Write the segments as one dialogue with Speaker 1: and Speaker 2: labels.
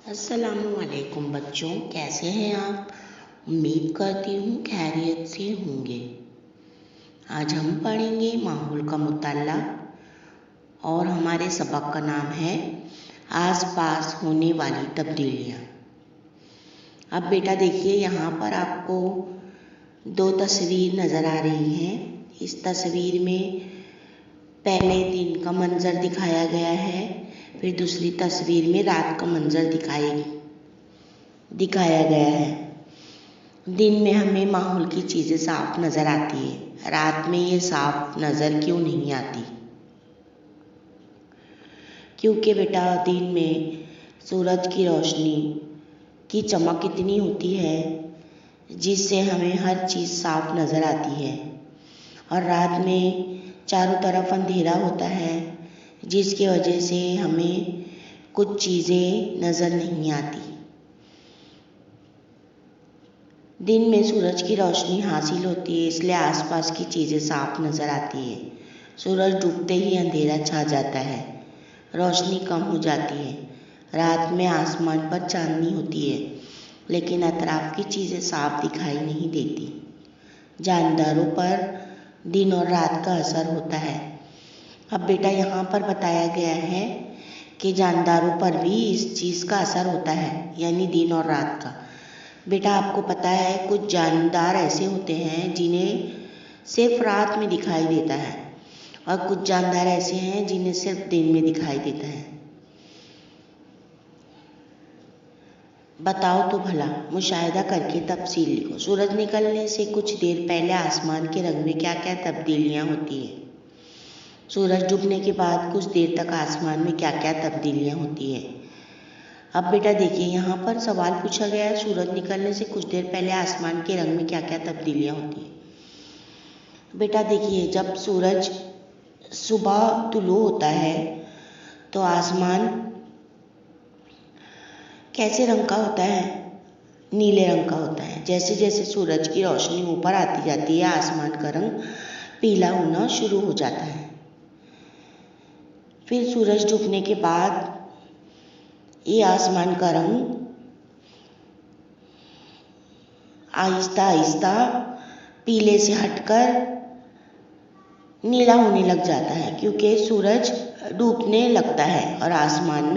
Speaker 1: अस्सलामुअलैकुम बच्चों, कैसे हैं आप। उम्मीद करती हूँ खैरियत से होंगे। आज हम पढ़ेंगे माहौल का मुताला और हमारे सबक का नाम है आसपास होने वाली तब्दीलियाँ। अब बेटा देखिए, यहाँ पर आपको दो तस्वीर नज़र आ रही हैं। इस तस्वीर में पहले दिन का मंज़र दिखाया गया है, फिर दूसरी तस्वीर में रात का मंज़र दिखाया गया है। दिन में हमें माहौल की चीज़ें साफ नज़र आती है, रात में ये साफ नज़र क्यों नहीं आती? क्योंकि बेटा दिन में सूरज की रोशनी की चमक इतनी होती है जिससे हमें हर चीज़ साफ नज़र आती है, और रात में चारों तरफ अंधेरा होता है जिसकी वजह से हमें कुछ चीज़ें नज़र नहीं आती। दिन में सूरज की रोशनी हासिल होती है, इसलिए आसपास की चीज़ें साफ नज़र आती है। सूरज डूबते ही अंधेरा छा जाता है, रोशनी कम हो जाती है। रात में आसमान पर चांदनी होती है, लेकिन अतराफ की चीज़ें साफ दिखाई नहीं देती। जानदारों पर दिन और रात का असर होता है। अब बेटा यहाँ पर बताया गया है कि जानदारों पर भी इस चीज़ का असर होता है, यानी दिन और रात का। बेटा आपको पता है, कुछ जानदार ऐसे होते हैं जिन्हें सिर्फ रात में दिखाई देता है, और कुछ जानदार ऐसे हैं जिन्हें सिर्फ दिन में दिखाई देता है। बताओ तो भला, मुशाहिदा करके तफसील लिखो। सूरज निकलने से कुछ देर पहले आसमान के रंग में क्या क्या तब्दीलियाँ होती हैं? सूरज डूबने के बाद कुछ देर तक आसमान में क्या क्या तब्दीलियाँ होती हैं? अब बेटा देखिए, यहाँ पर सवाल पूछा गया है, सूरज निकलने से कुछ देर पहले आसमान के रंग में क्या क्या तब्दीलियाँ होती हैं। बेटा देखिए, जब सूरज सुबह तुलू होता है तो आसमान कैसे रंग का होता है? नीले रंग का होता है। जैसे जैसे सूरज की रोशनी ऊपर आती जाती है, आसमान का रंग पीला होना शुरू हो जाता है। फिर सूरज डूबने के बाद ये आसमान का रंग आहिस्ता आहिस्ता पीले से हटकर नीला होने लग जाता है, क्योंकि सूरज डूबने लगता है और आसमान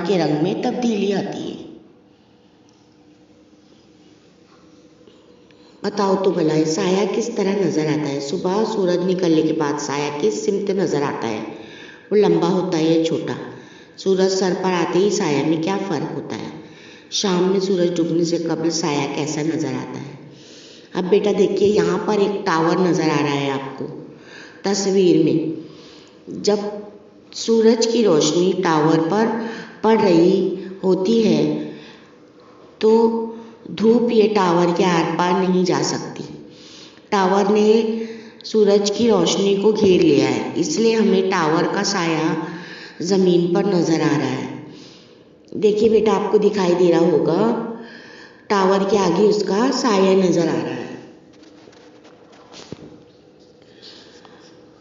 Speaker 1: के रंग में तब्दीली आती है। बताओ तो भला, साया किस तरह नज़र आता है? सुबह सूरज निकलने के बाद साया किस सिमत नज़र आता है? वो लंबा होता है या छोटा? सूरज सर पर आते ही साया में क्या फ़र्क होता है? शाम में सूरज डूबने से कबल साया कैसा नज़र आता है? अब बेटा देखिए, यहाँ पर एक टावर नज़र आ रहा है आपको तस्वीर में। जब सूरज की रोशनी टावर पर पड़ रही होती है तो धूप ये टावर के आर पार नहीं जा सकती। टावर ने सूरज की रोशनी को घेर लिया है, इसलिए हमें टावर का साया ज़मीन पर नज़र आ रहा है। देखिए बेटा, आपको दिखाई दे रहा होगा, टावर के आगे उसका साया नज़र आ रहा है।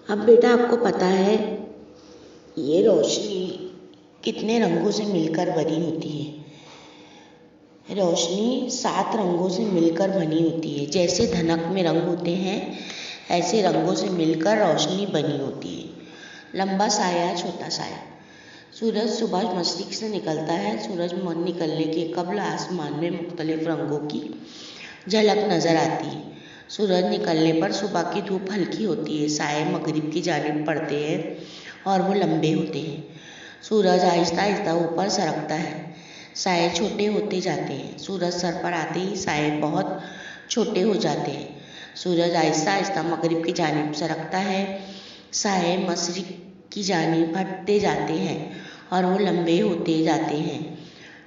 Speaker 1: अब बेटा आपको पता है ये रोशनी कितने रंगों से मिलकर बनी होती है? रोशनी 7 रंगों से मिलकर बनी होती है। जैसे धनक में रंग होते हैं, ऐसे रंगों से मिलकर रोशनी बनी होती है। लंबा साया, छोटा साया। सूरज सुबह मशरिक से निकलता है। सूरज निकलने के कबल आसमान में मुख्तलिफ रंगों की झलक नज़र आती है। सूरज निकलने पर सुबह की धूप हल्की होती है, साए मगरिब की जानिब पड़ते हैं और वो लंबे होते हैं। सूरज आहिस्ता आहिस्ता ऊपर सरकता है, साए छोटे होते जाते हैं। सूरज सर पर आते ही साए बहुत छोटे हो जाते हैं। सूरज आहिस्ता आहिस्ता मगरिब की जानिब सरकता है, साए मशरिक की जानिब हटते जाते हैं और वो लंबे होते जाते हैं।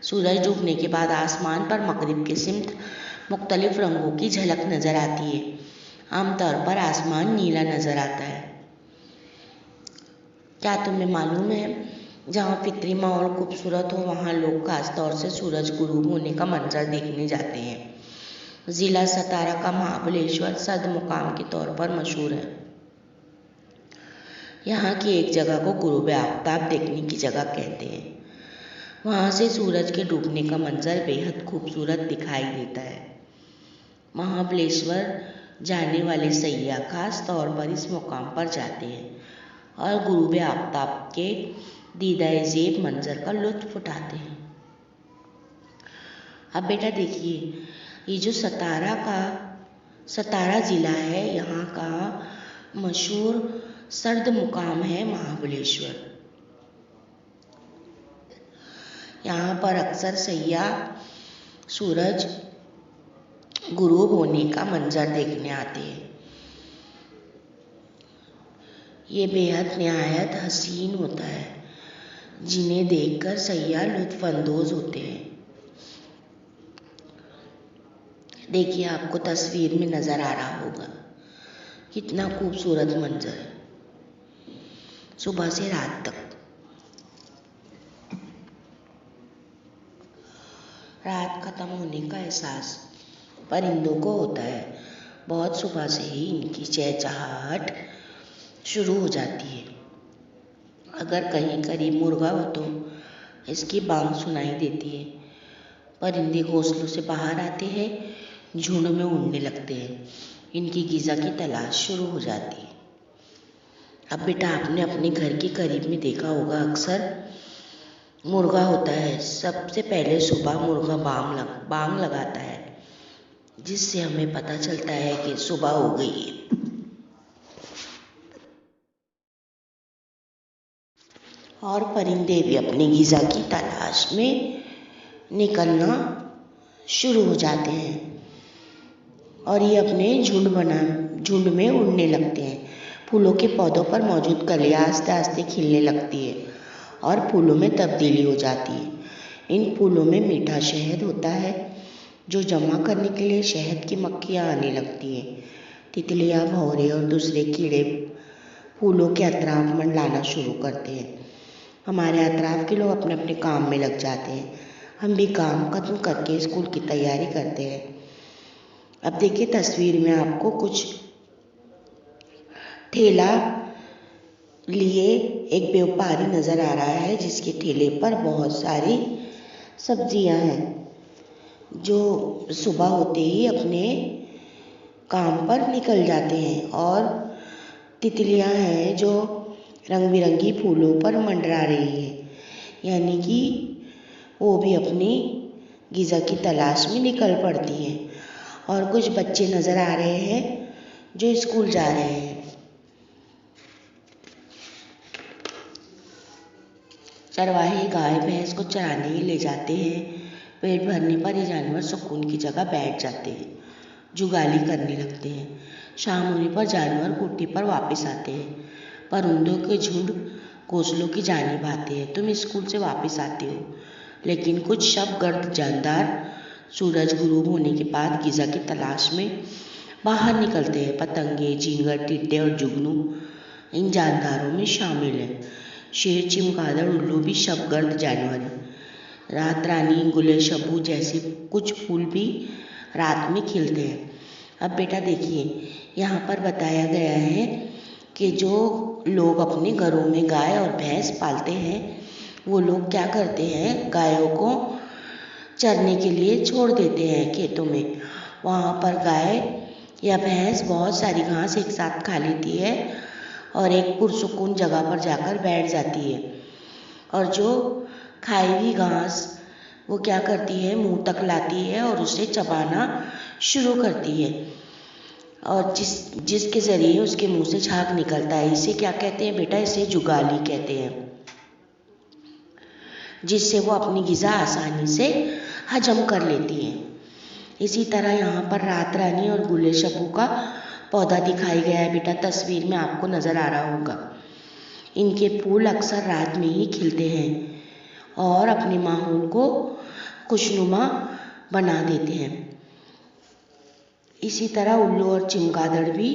Speaker 1: सूरज डूबने के बाद आसमान पर मगरिब के सिमत मुख्तलिफ रंगों की झलक नज़र आती है। आमतौर पर आसमान नीला नज़र आता है। क्या तुम्हें मालूम है, जहाँ फितरी माहौल खूबसूरत हो वहाँ लोग खास तौर से सूरज गुरूब होने का मंजर देखने जाते हैं। ज़िला सतारा का महाबलेश्वर सद मुकाम के तौर पर मशहूर है। यहाँ की एक जगह को गुरूब आफ्ताब देखने की जगह कहते हैं। वहाँ से सूरज के डूबने का मंजर बेहद खूबसूरत दिखाई देता है। महाबलेश्वर जाने वाले सैयाह खास तौर पर इस मुकाम पर जाते हैं और गुरूब आफताब के दीदाए ज़ेब मंजर का लुत्फ उठाते हैं। अब बेटा देखिए, ये जो सतारा ज़िला है, यहाँ का मशहूर सर्द मुकाम है महाबलेश्वर। यहाँ पर अक्सर सैयाह सूरज गुरूब होने का मंजर देखने आते हैं। ये बेहद निहायत हसीन होता है, जिन्हें देखकर सैयाह लुत्फ़अंदोज़ होते हैं। देखिए, आपको तस्वीर में नज़र आ रहा होगा कितना खूबसूरत मंजर है सुबह से रात तक। रात खत्म होने का एहसास परिंदों को होता है। बहुत सुबह से ही इनकी चहचहाहट शुरू हो जाती है। अगर कहीं करीब मुर्गा हो तो इसकी बांग सुनाई देती है। परिंदे घोंसलों से बाहर आते हैं, झुंड में उड़ने लगते हैं। इनकी ग़िज़ा की तलाश शुरू हो जाती है। अब बेटा, आपने अपने घर के करीब में देखा होगा, अक्सर मुर्गा होता है। सबसे पहले सुबह मुर्गा बांग लगाता है, जिससे हमें पता चलता है कि सुबह हो गई है। और परिंदे भी अपनी ग़िज़ा की तलाश में निकलना शुरू हो जाते हैं और ये अपने झुंड में उड़ने लगते हैं। फूलों के पौधों पर मौजूद कलियाँ आस्ते आस्ते खिलने लगती है और फूलों में तब्दीली हो जाती है। इन फूलों में मीठा शहद होता है, जो जमा करने के लिए शहद की मक्खियाँ आने लगती हैं। तितलियाँ, भंवरे और दूसरे कीड़े फूलों के अतराफ मंडलाना शुरू करते हैं। हमारे अतराफ के लोग अपने अपने काम में लग जाते हैं। हम भी काम खत्म करके स्कूल की तैयारी करते हैं। अब देखिए, तस्वीर में आपको कुछ ठेला लिए एक व्यापारी नज़र आ रहा है, जिसके ठेले पर बहुत सारी सब्जियां हैं, जो सुबह होते ही अपने काम पर निकल जाते हैं। और तितलियां हैं जो रंग बिरंगी फूलों पर मंडरा रही है, यानी कि वो भी अपनी ग़िज़ा की तलाश में निकल पड़ती हैं। और कुछ बच्चे नज़र आ रहे हैं जो स्कूल जा रहे हैं। चरवाहे गाय भैंस को चराने ले जाते हैं। पेट भरने पर ये जानवर सुकून की जगह बैठ जाते हैं, जुगाली करने लगते हैं। शाम होने पर जानवर कुटी पर वापस आते हैं। परिंदों के झुंड घोंसलों की जानिब आते हैं। तुम स्कूल से वापस आते हो, लेकिन कुछ शबगर्द जानदार सूरज गुरूब होने के बाद ग़िज़ा की तलाश में बाहर निकलते हैं। पतंगे, झींगर, टिड्डे और जुगनू इन जानदारों में शामिल हैं। शेर, चमगादड़, उल्लू भी शबगर्द जानवर हैं। रात रानी, गुले शबू जैसे कुछ फूल भी रात में खिलते हैं। अब बेटा देखिए, यहाँ पर बताया गया है कि जो लोग अपने घरों में गाय और भैंस पालते हैं, वो लोग क्या करते हैं, गायों को चरने के लिए छोड़ देते हैं खेतों में। वहाँ पर गाय या भैंस बहुत सारी घास एक साथ खा लेती है और एक पुरसुकून जगह पर जाकर बैठ जाती है। और जो खाई हुई घास वो क्या करती है, मुंह तक लाती है और उसे चबाना शुरू करती है, और जिसके ज़रिए उसके मुंह से झाग निकलता है। इसे क्या कहते हैं बेटा, इसे जुगाली कहते हैं, जिससे वो अपनी ग़िज़ा आसानी से हजम कर लेती हैं। इसी तरह यहाँ पर रात रानी और गुले शबू का पौधा दिखाई गया है बेटा, तस्वीर में आपको नज़र आ रहा होगा। इनके फूल अक्सर रात में ही खिलते हैं और अपने माहौल को खुशनुमा बना देते हैं। इसी तरह उल्लू और चमगादड़ भी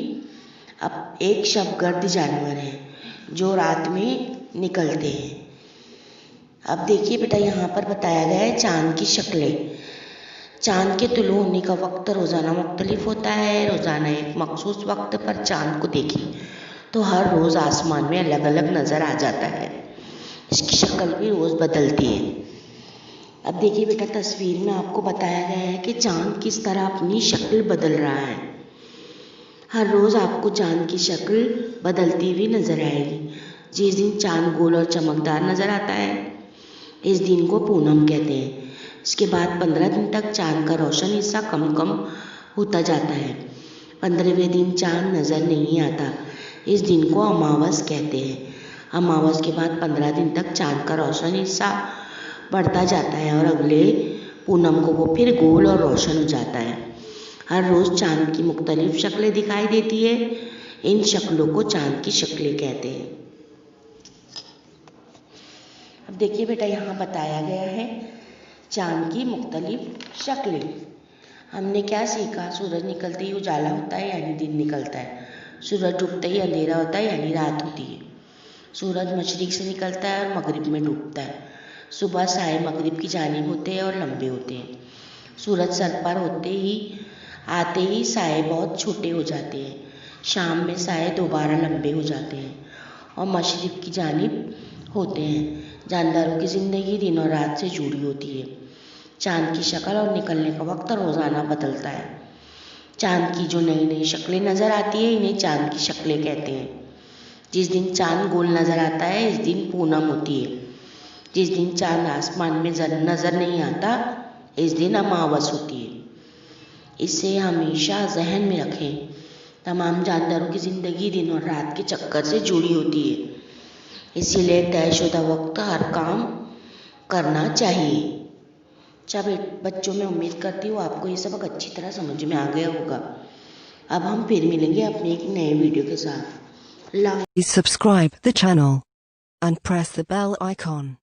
Speaker 1: अब एक शबगर्द जानवर हैं जो रात में निकलते हैं। अब देखिए बेटा, यहाँ पर बताया गया है चाँद की शक्लें। चाँद के तुलू होने का वक्त रोज़ाना मुख्तलिफ होता है। रोज़ाना एक मखसूस वक्त पर चाँद को देखें तो हर रोज़ आसमान में अलग अलग नज़र आ जाता है। इसकी शक्ल भी रोज़ बदलती है। अब देखिए बेटा, तस्वीर में आपको बताया गया है कि चाँद किस तरह अपनी शक्ल बदल रहा है। हर रोज़ आपको चाँद की शक्ल बदलती हुई नजर आएगी। जिस दिन चाँद गोल और चमकदार नजर आता है, इस दिन को पूनम कहते हैं। इसके बाद 15 दिन तक चाँद का रोशन हिस्सा कम कम होता जाता है। 15वें दिन चाँद नजर नहीं आता, इस दिन को अमावस कहते हैं। अमावस के बाद 15 दिन तक चाँद का रोशन हिस्सा बढ़ता जाता है और अगले पूनम को वो फिर गोल और रोशन हो जाता है। हर रोज़ चाँद की मुख्तलिफ शक्लें दिखाई देती है। इन शक्लों को चाँद की शक्लें कहते हैं। अब देखिए बेटा, यहाँ बताया गया है चाँद की मुख्तलिफ शक्लें। हमने क्या सीखा? सूरज निकलते ही उजाला होता है यानी दिन निकलता है। सूरज डूबते ही अंधेरा होता है यानी रात होती है। सूरज मशरिक से निकलता है और मगरिब में डूबता है। सुबह साए मगरिब की जानिब होते हैं और लंबे होते हैं। सूरज सर पर आते ही साए बहुत छोटे हो जाते हैं। शाम में साए दोबारा लंबे हो जाते हैं और मशरिक की जानिब होते हैं। जानदारों की ज़िंदगी दिन और रात से जुड़ी होती है। चाँद की शक्ल और निकलने का वक्त रोज़ाना बदलता है। चाँद की जो नई नई शक्लें नज़र आती है, इन्हें चाँद की शक्लें कहते हैं। जिस दिन चाँद गोल नज़र आता है, इस दिन पूनम होती है। जिस दिन चाँद आसमान में नज़र नहीं आता, इस दिन अमावस होती है। इसे हमेशा जहन में रखें। तमाम जानदारों की ज़िंदगी दिन और रात के चक्कर से जुड़ी होती है, इसीलिए तयशुदा वक्त हर काम करना चाहिए। अच्छा बच्चों, मैं उम्मीद करती हूँ आपको ये सबक अच्छी तरह समझ में आ गया होगा। अब हम फिर मिलेंगे अपने एक नए वीडियो के साथ।
Speaker 2: Please subscribe the channel and press the bell icon.